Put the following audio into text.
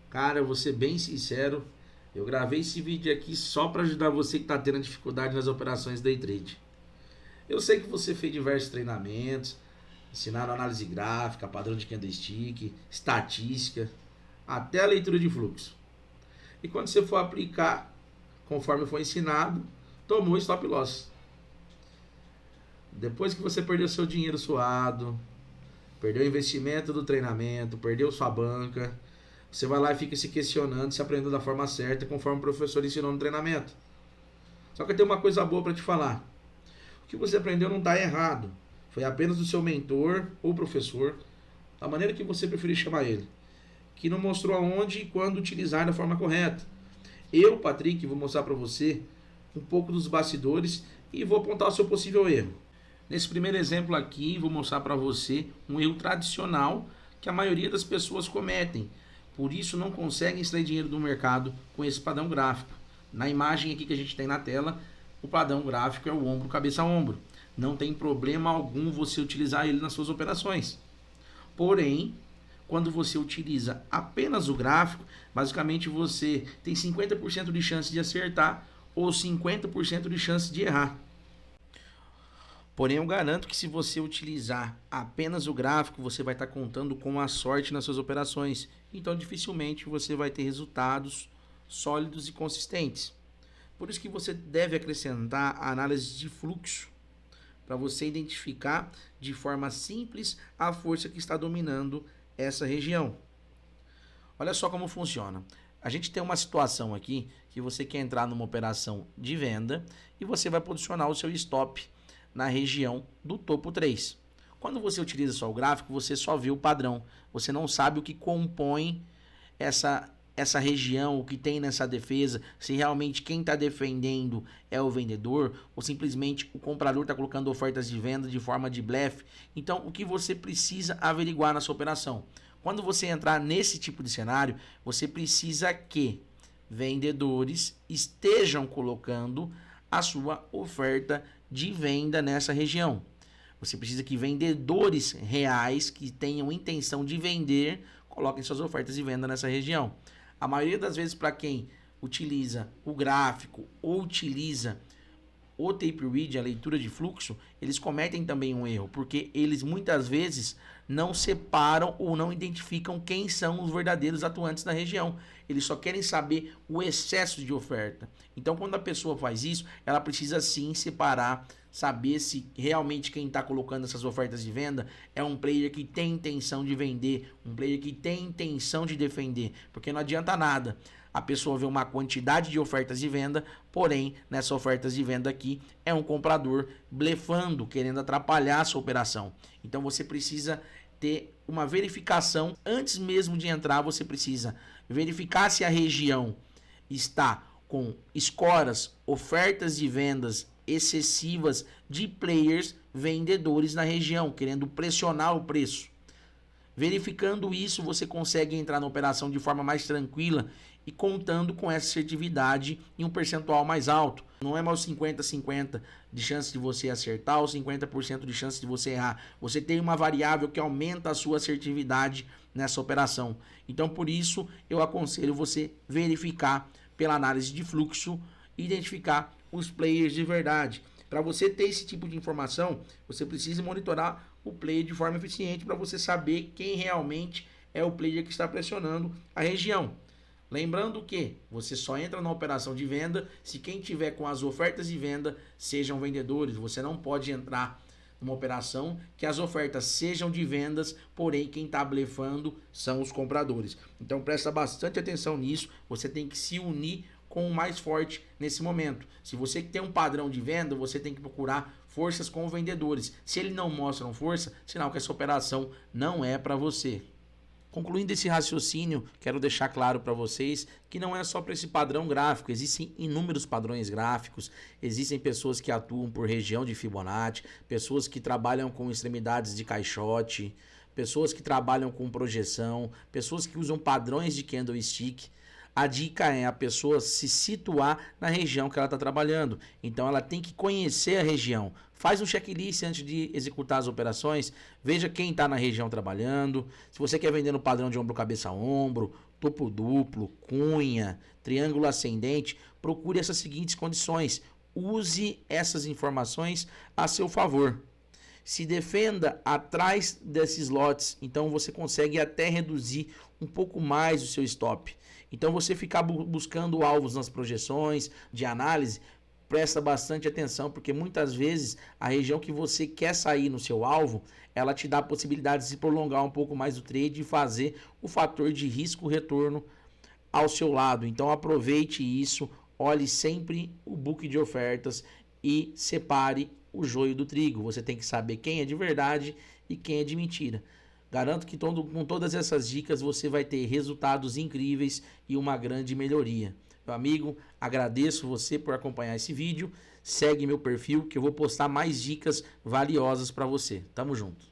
Cara, eu vou ser bem sincero, eu gravei esse vídeo aqui só para ajudar você que está tendo dificuldade nas operações day trade. Eu sei que você fez diversos treinamentos, ensinaram análise gráfica, padrão de candlestick, estatística, até a leitura de fluxo. E quando você for aplicar, conforme foi ensinado, tomou stop loss. Depois que você perdeu seu dinheiro suado, perdeu o investimento do treinamento, perdeu sua banca, você vai lá e fica se questionando se aprendeu da forma certa, conforme o professor ensinou no treinamento. Só que tem uma coisa boa para te falar. O que você aprendeu não está errado. Foi apenas do seu mentor ou professor, da maneira que você preferir chamar ele, que não mostrou aonde e quando utilizar da forma correta. Eu, Patrick, vou mostrar para você um pouco dos bastidores e vou apontar o seu possível erro. Nesse primeiro exemplo aqui, vou mostrar para você um erro tradicional que a maioria das pessoas cometem. Por isso não conseguem extrair dinheiro do mercado com esse padrão gráfico. Na imagem aqui que a gente tem na tela, o padrão gráfico é o ombro, cabeça a ombro. Não tem problema algum você utilizar ele nas suas operações. Porém, quando você utiliza apenas o gráfico, basicamente você tem 50% de chance de acertar ou 50% de chance de errar. Porém, eu garanto que se você utilizar apenas o gráfico, você vai estar contando com a sorte nas suas operações. Então, dificilmente você vai ter resultados sólidos e consistentes. Por isso que você deve acrescentar a análise de fluxo, para você identificar de forma simples a força que está dominando essa região. Olha só como funciona. A gente tem uma situação aqui que você quer entrar numa operação de venda e você vai posicionar o seu stop na região do topo 3. Quando você utiliza só o gráfico, você só vê o padrão. Você não sabe o que compõe essa região, o que tem nessa defesa, se realmente quem está defendendo é o vendedor ou simplesmente o comprador está colocando ofertas de venda de forma de blefe. Então, o que você precisa averiguar na sua operação? Quando você entrar nesse tipo de cenário, você precisa que vendedores estejam colocando a sua oferta de venda nessa região. Você precisa que vendedores reais que tenham intenção de vender coloquem suas ofertas de venda nessa região. A maioria das vezes, para quem utiliza o gráfico ou utiliza o tape read, a leitura de fluxo, eles cometem também um erro, porque eles muitas vezes não separam ou não identificam quem são os verdadeiros atuantes na região. Eles só querem saber o excesso de oferta. Então, quando a pessoa faz isso, ela precisa sim separar, saber se realmente quem está colocando essas ofertas de venda é um player que tem intenção de vender, um player que tem intenção de defender, porque não adianta nada a pessoa vê uma quantidade de ofertas de venda, porém, nessas ofertas de venda aqui, é um comprador blefando, querendo atrapalhar a sua operação. Então, você precisa ter uma verificação. Antes mesmo de entrar, você precisa verificar se a região está com escoras, ofertas de vendas excessivas de players vendedores na região, querendo pressionar o preço. Verificando isso, você consegue entrar na operação de forma mais tranquila e contando com essa assertividade em um percentual mais alto. Não é mais 50-50 de chance de você acertar ou 50% de chance de você errar. Você tem uma variável que aumenta a sua assertividade nessa operação. Então, por isso, eu aconselho você verificar pela análise de fluxo e identificar os players de verdade. Para você ter esse tipo de informação, você precisa monitorar o player de forma eficiente para você saber quem realmente é o player que está pressionando a região. Lembrando que você só entra na operação de venda se quem tiver com as ofertas de venda sejam vendedores. Você não pode entrar numa operação que as ofertas sejam de vendas, porém quem está blefando são os compradores. Então presta bastante atenção nisso, você tem que se unir com o mais forte nesse momento. Se você tem um padrão de venda, você tem que procurar forças com vendedores. Se eles não mostram força, sinal que essa operação não é para você. Concluindo esse raciocínio, quero deixar claro para vocês que não é só para esse padrão gráfico, existem inúmeros padrões gráficos, existem pessoas que atuam por região de Fibonacci, pessoas que trabalham com extremidades de caixote, pessoas que trabalham com projeção, pessoas que usam padrões de candlestick. A dica é a pessoa se situar na região que ela está trabalhando. Então ela tem que conhecer a região. Faz um checklist antes de executar as operações. Veja quem está na região trabalhando. Se você quer vender no padrão de ombro, cabeça a ombro, topo duplo, cunha, triângulo ascendente, procure essas seguintes condições. Use essas informações a seu favor. Se defenda atrás desses lotes, então você consegue até reduzir um pouco mais o seu stop. Então você ficar buscando alvos nas projeções de análise, presta bastante atenção, porque muitas vezes a região que você quer sair no seu alvo, ela te dá a possibilidade de se prolongar um pouco mais o trade e fazer o fator de risco-retorno ao seu lado. Então aproveite isso, olhe sempre o book de ofertas e separe o joio do trigo. Você tem que saber quem é de verdade e quem é de mentira. Garanto que com todas essas dicas você vai ter resultados incríveis e uma grande melhoria. Meu amigo, agradeço você por acompanhar esse vídeo. Segue meu perfil que eu vou postar mais dicas valiosas para você. Tamo junto.